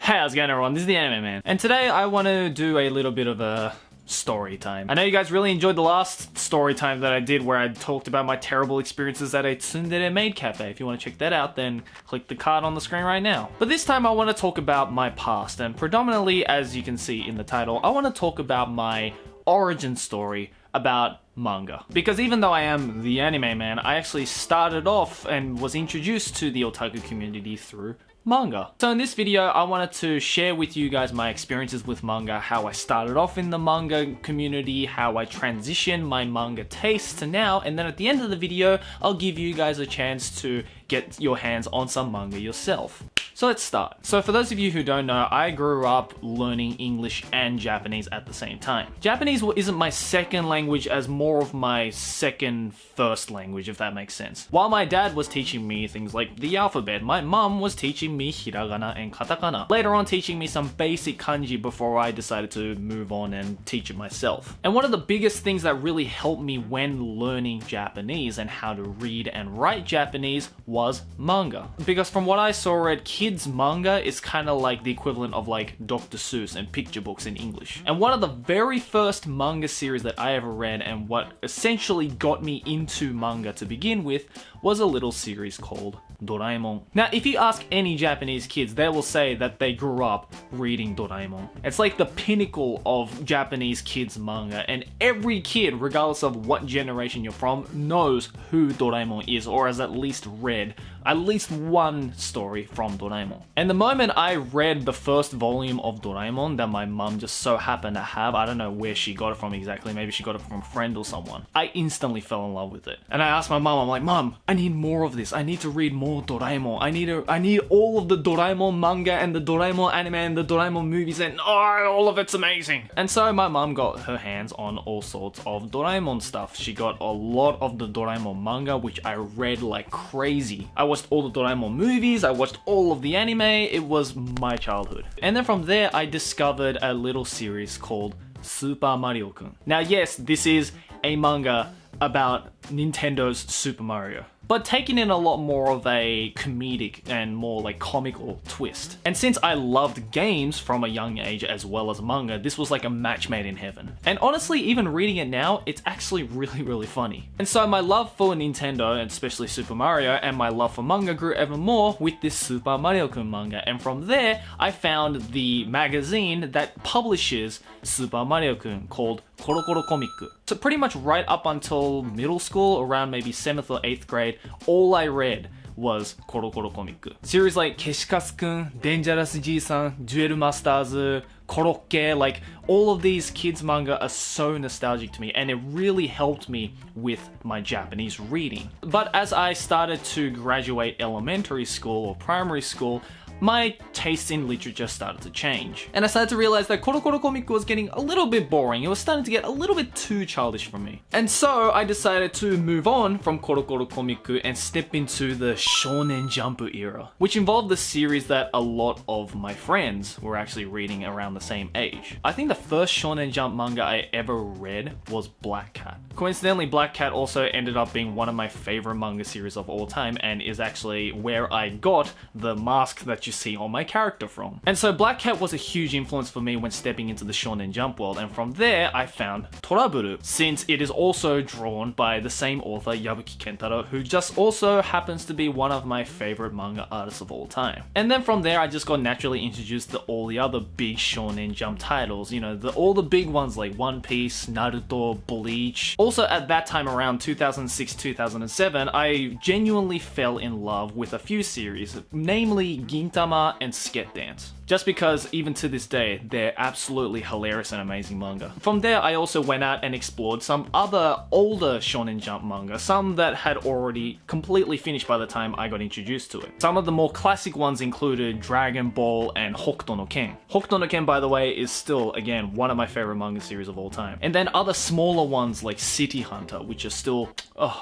Hey, how's it going everyone? This is the Anime Man, and today I want to do a little bit of a story time. I know you guys really enjoyed the last story time that I did where I talked about my terrible experiences at a tsundere maid cafe. If you want to check that out, then click the card on the screen right now. But this time I want to talk about my past, and predominantly, as you can see in the title, I want to talk about my origin story about manga. Because even though I am the anime man, I actually started off and was introduced to the otaku community through manga. So in this video, I wanted to share with you guys my experiences with manga, how I started off in the manga community, how I transitioned my manga taste to now, and then at the end of the video, I'll give you guys a chance to get your hands on some manga yourself. So let's start. So for those of you who don't know, I grew up learning English and Japanese at the same time. Japanese isn't my second language as more of my first language, if that makes sense. While my dad was teaching me things like the alphabet, my mum was teaching me hiragana and katakana. Later on teaching me some basic kanji before I decided to move on and teach it myself. And one of the biggest things that really helped me when learning Japanese and how to read and write Japanese was manga. Because from what I saw at kids manga is kind of like the equivalent of like Dr. Seuss and picture books in English. And one of the very first manga series that I ever read and what essentially got me into manga to begin with was a little series called Doraemon. Now, if you ask any Japanese kids, they will say that they grew up reading Doraemon. It's like the pinnacle of Japanese kids manga, and every kid, regardless of what generation you're from, knows who Doraemon is or has at least read at least one story from Doraemon. And the moment I read the first volume of Doraemon that my mum just so happened to have, I don't know where she got it from exactly, maybe she got it from a friend or someone, I instantly fell in love with it. And I asked my mum, I'm like, Mum, I need more of this. I need to read more Doraemon. I need all of the Doraemon manga and the Doraemon anime and the Doraemon movies, and all of it's amazing. And so my mum got her hands on all sorts of Doraemon stuff. She got a lot of the Doraemon manga, which I read like crazy. I watched all the Doraemon movies, I watched all of the anime. It was my childhood. And then from there, I discovered a little series called Super Mario-kun. Now yes, this is a manga about Nintendo's Super Mario, but taking in a lot more of a comedic and more like comical twist. And since I loved games from a young age as well as manga, this was like a match made in heaven. And honestly, even reading it now, it's actually really funny. And so my love for Nintendo, and especially Super Mario, and my love for manga grew ever more with this Super Mario-kun manga. And from there, I found the magazine that publishes Super Mario-kun called Korokke. So pretty much right up until middle school, around maybe 7th or 8th grade, all I read was Korokke. Series like Keshikasu-kun, Dangerous Jii-san, Duel Masters, Korokke, like all of these kids manga are so nostalgic to me, and it really helped me with my Japanese reading. But as I started to graduate elementary school or primary school, my taste in literature started to change. And I started to realize that Korokke was getting a little bit boring. It was starting to get a little bit too childish for me. And so I decided to move on from Korokke and step into the Shonen Jump era, which involved the series that a lot of my friends were actually reading around the same age. I think the first Shonen Jump manga I ever read was Black Cat. Coincidentally, Black Cat also ended up being one of my favorite manga series of all time, and is actually where I got the mask that you see on my character from. And so Black Cat was a huge influence for me when stepping into the Shonen Jump world, and from there I found Toraburu, since it is also drawn by the same author, Yabuki Kentaro, who just also happens to be one of my favorite manga artists of all time. And then from there I just got naturally introduced to all the other big Shonen Jump titles, you know, all the big ones like One Piece, Naruto, Bleach. Also at that time around 2006-2007, I genuinely fell in love with a few series, namely Gintama and Sket Dance. Just because even to this day, they're absolutely hilarious and amazing manga. From there, I also went out and explored some other older Shonen Jump manga, some that had already completely finished by the time I got introduced to it. Some of the more classic ones included Dragonball and Hokuto no Ken. Hokuto no Ken, by the way, is still, again, one of my favorite manga series of all time. And then other smaller ones like City Hunter, which are still,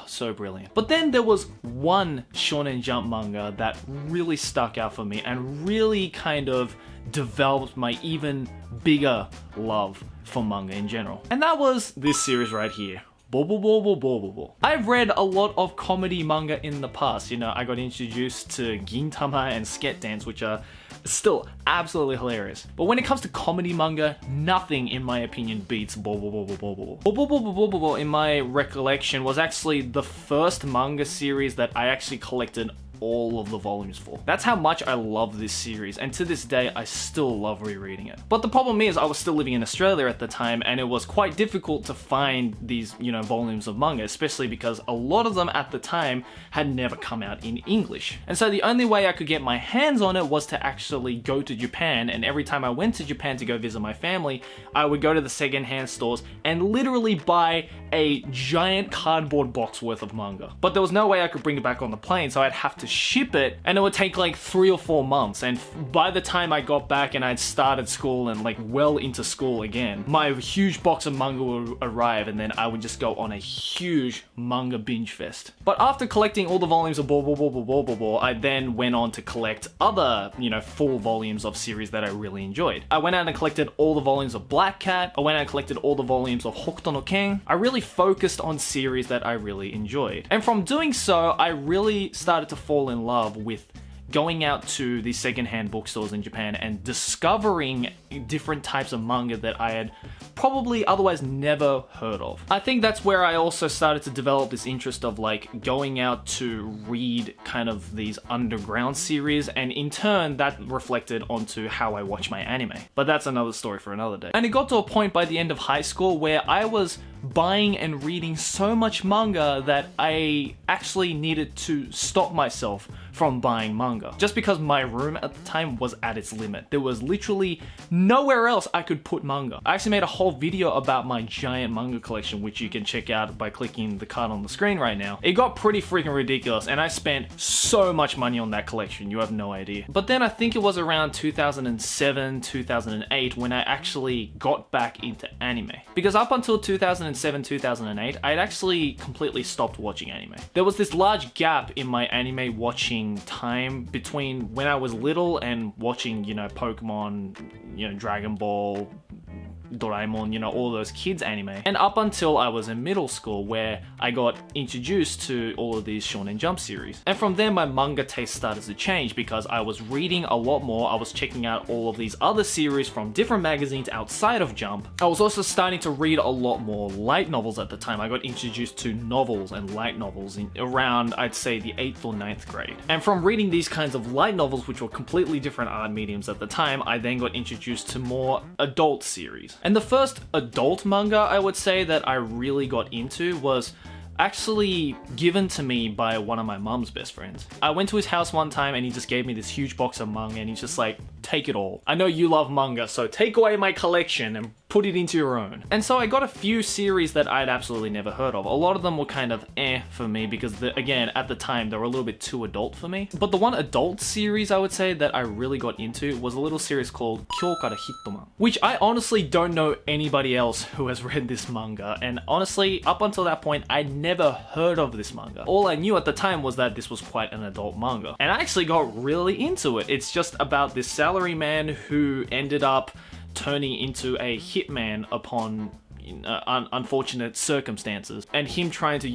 so brilliant. But then there was one Shonen Jump manga that really stuck out for me and really kind of developed my even bigger love for manga in general. And that was this series right here, Bobobo-bo Bo-bobo. I've read a lot of comedy manga in the past. You know, I got introduced to Gintama and Sket Dance, which are still absolutely hilarious. But when it comes to comedy manga, nothing in my opinion beats Bobobo-bo-bo-bobo. Bobobo-bo-bo-bobo in my recollection was actually the first manga series that I actually collected all of the volumes for. That's how much I love this series, and to this day I still love rereading it. But the problem is I was still living in Australia at the time, and it was quite difficult to find these, volumes of manga, especially because a lot of them at the time had never come out in English. And so the only way I could get my hands on it was to actually go to Japan, and every time I went to Japan to go visit my family, I would go to the secondhand stores and literally buy a giant cardboard box worth of manga. But there was no way I could bring it back on the plane, so I'd have to ship it, and it would take like 3 or 4 months, and by the time I got back and I'd started school and like well into school again, my huge box of manga would arrive, and then I would just go on a huge manga binge fest. But after collecting all the volumes of Bobobo-bo-bobo, I then went on to collect other, full volumes of series that I really enjoyed. I went out and collected all the volumes of Black Cat, I went out and collected all the volumes of Hokuto no Ken. I really focused on series that I really enjoyed. And from doing so, I really started to fall in love with going out to these secondhand bookstores in Japan and discovering different types of manga that I had probably otherwise never heard of. I think that's where I also started to develop this interest of like going out to read kind of these underground series, and in turn that reflected onto how I watch my anime. But that's another story for another day. And it got to a point by the end of high school where I was buying and reading so much manga that I actually needed to stop myself from buying manga. Just because my room at the time was at its limit. There was literally nowhere else I could put manga. I actually made a whole video about my giant manga collection, which you can check out by clicking the card on the screen right now. It got pretty freaking ridiculous, and I spent so much money on that collection, you have no idea. But then I think it was around 2007, 2008 when I actually got back into anime. Because up until 2007, 2008, I'd actually completely stopped watching anime. There was this large gap in my anime watching time between when I was little and watching, Pokemon, Dragon Ball, Doraemon, all those kids anime, and up until I was in middle school where I got introduced to all of these Shonen Jump series. And from there my manga taste started to change because I was reading a lot more, I was checking out all of these other series from different magazines outside of Jump. I was also starting to read a lot more light novels at the time. I got introduced to novels and light novels in around, I'd say, the 8th or 9th grade. And from reading these kinds of light novels, which were completely different art mediums at the time, I then got introduced to more adult series. And the first adult manga I would say that I really got into was actually given to me by one of my mum's best friends. I went to his house one time and he just gave me this huge box of manga, and he's just like, take it all. I know you love manga, so take away my collection and put it into your own. And so I got a few series that I'd absolutely never heard of. A lot of them were kind of for me because, again, at the time, they were a little bit too adult for me. But the one adult series I would say that I really got into was a little series called Kyou kara Hitman, which I honestly don't know anybody else who has read this manga. And honestly, up until that point, I'd never heard of this manga. All I knew at the time was that this was quite an adult manga. And I actually got really into it. It's just about this salaryman who ended up turning into a hitman upon unfortunate circumstances, and him trying to,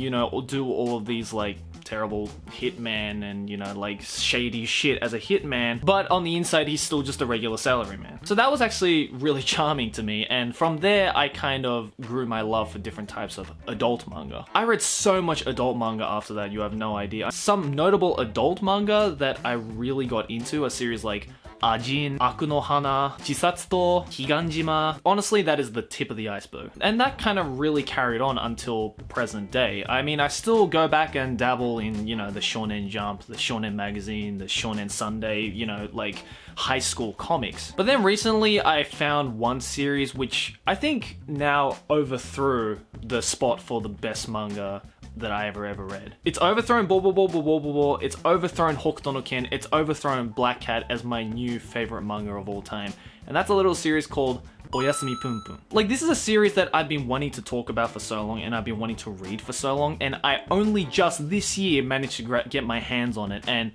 do all of these like terrible hitman and like shady shit as a hitman, but on the inside he's still just a regular salaryman. So that was actually really charming to me, and from there I kind of grew my love for different types of adult manga. I read so much adult manga after that, you have no idea. Some notable adult manga that I really got into are series like Ajin, Aku no Hana, Jisatsu-tou, Higanjima. Honestly, that is the tip of the iceberg. And that kind of really carried on until present day. I mean, I still go back and dabble in, the Shonen Jump, the Shonen Magazine, the Shonen Sunday, like high school comics. But then recently I found one series which I think now overthrew the spot for the best manga that I ever read. It's overthrown Bobobo-bo-bo-bobo, it's overthrown Hokuto no Ken, it's overthrown Black Cat as my new favorite manga of all time. And that's a little series called Oyasumi Punpun. Like, this is a series that I've been wanting to talk about for so long and I've been wanting to read for so long, and I only just this year managed to get my hands on it, and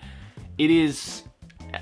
it is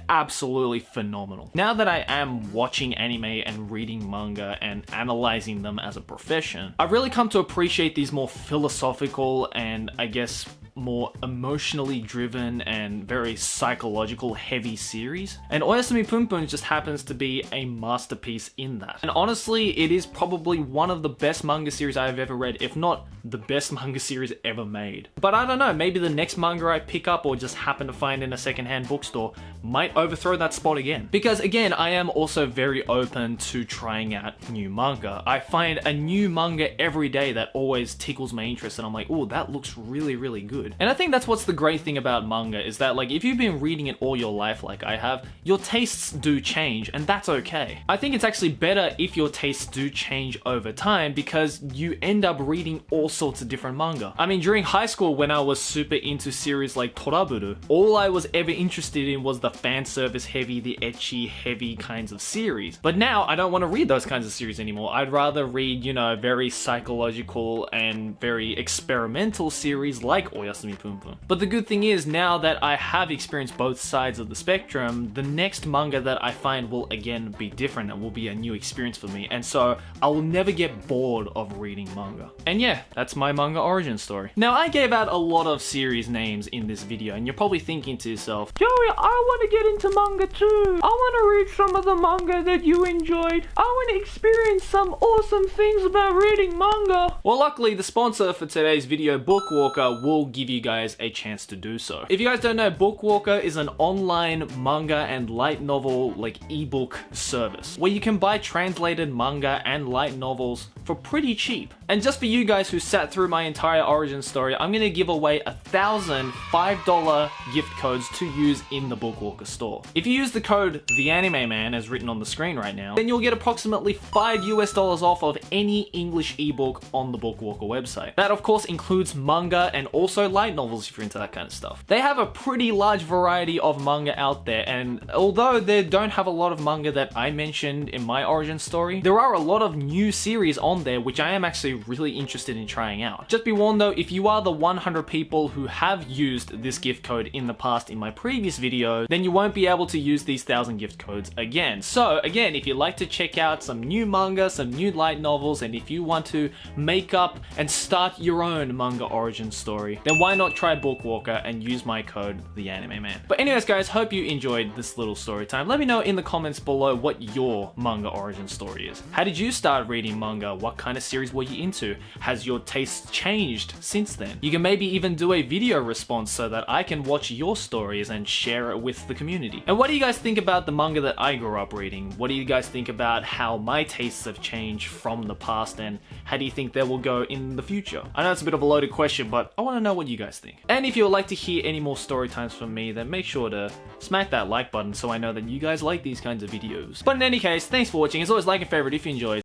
absolutely phenomenal. Now that I am watching anime and reading manga and analyzing them as a profession, I've really come to appreciate these more philosophical and, I guess, more emotionally driven and very psychological heavy series. And Oyasumi Punpun just happens to be a masterpiece in that. And honestly, it is probably one of the best manga series I've ever read, if not the best manga series ever made. But I don't know, maybe the next manga I pick up or just happen to find in a secondhand bookstore might overthrow that spot again. Because again, I am also very open to trying out new manga. I find a new manga every day that always tickles my interest and I'm like, oh, that looks really, really good. And I think that's what's the great thing about manga is that, like, if you've been reading it all your life like I have, your tastes do change and that's okay. I think it's actually better if your tastes do change over time because you end up reading all sorts of different manga. I mean, during high school when I was super into series like Toraburu, all I was ever interested in was the fan service heavy, the ecchi heavy kinds of series. But now I don't want to read those kinds of series anymore. I'd rather read, you know, very psychological and very experimental series like Oyasumi Punpun. But the good thing is, now that I have experienced both sides of the spectrum, the next manga that I find will again be different and will be a new experience for me. And so I will never get bored of reading manga. And yeah, that's my manga origin story. Now, I gave out a lot of series names in this video and you're probably thinking to yourself, Joey, I want to get into manga too. I want to read some of the manga that you enjoyed. I want to experience some awesome things about reading manga. Well, luckily the sponsor for today's video, Bookwalker, will give you guys a chance to do so. If you guys don't know, Bookwalker is an online manga and light novel, like, ebook service where you can buy translated manga and light novels for pretty cheap. And just for you guys who sat through my entire origin story, I'm gonna give away 1,000 $5 gift codes to use in the Bookwalker store. If you use the code theanimeman as written on the screen right now, then you'll get approximately $5 US off of any English ebook on the Bookwalker website. That of course includes manga and also light novels if you're into that kind of stuff. They have a pretty large variety of manga out there, and although they don't have a lot of manga that I mentioned in my origin story, there are a lot of new series on there which I am actually really interested in trying out. Just be warned though, if you are the 100 people who have used this gift code in the past in my previous video, then you won't be able to use these 1,000 gift codes again. So again, if you'd like to check out some new manga, some new light novels, and if you want to make up and start your own manga origin story, then why not try Bookwalker and use my code theanimeman. But anyways guys, hope you enjoyed this little story time. Let me know in the comments below what your manga origin story is. How did you start reading manga? What kind of series were you into? Has your tastes changed since then? You can maybe even do a video response so that I can watch your stories and share it with the community. And what do you guys think about the manga that I grew up reading? What do you guys think about how my tastes have changed from the past, and how do you think they will go in the future? I know it's a bit of a loaded question, but I want to know what you guys think. And if you would like to hear any more story times from me, then make sure to smack that like button so I know that you guys like these kinds of videos. But in any case, thanks for watching. As always, like and favorite if you enjoyed.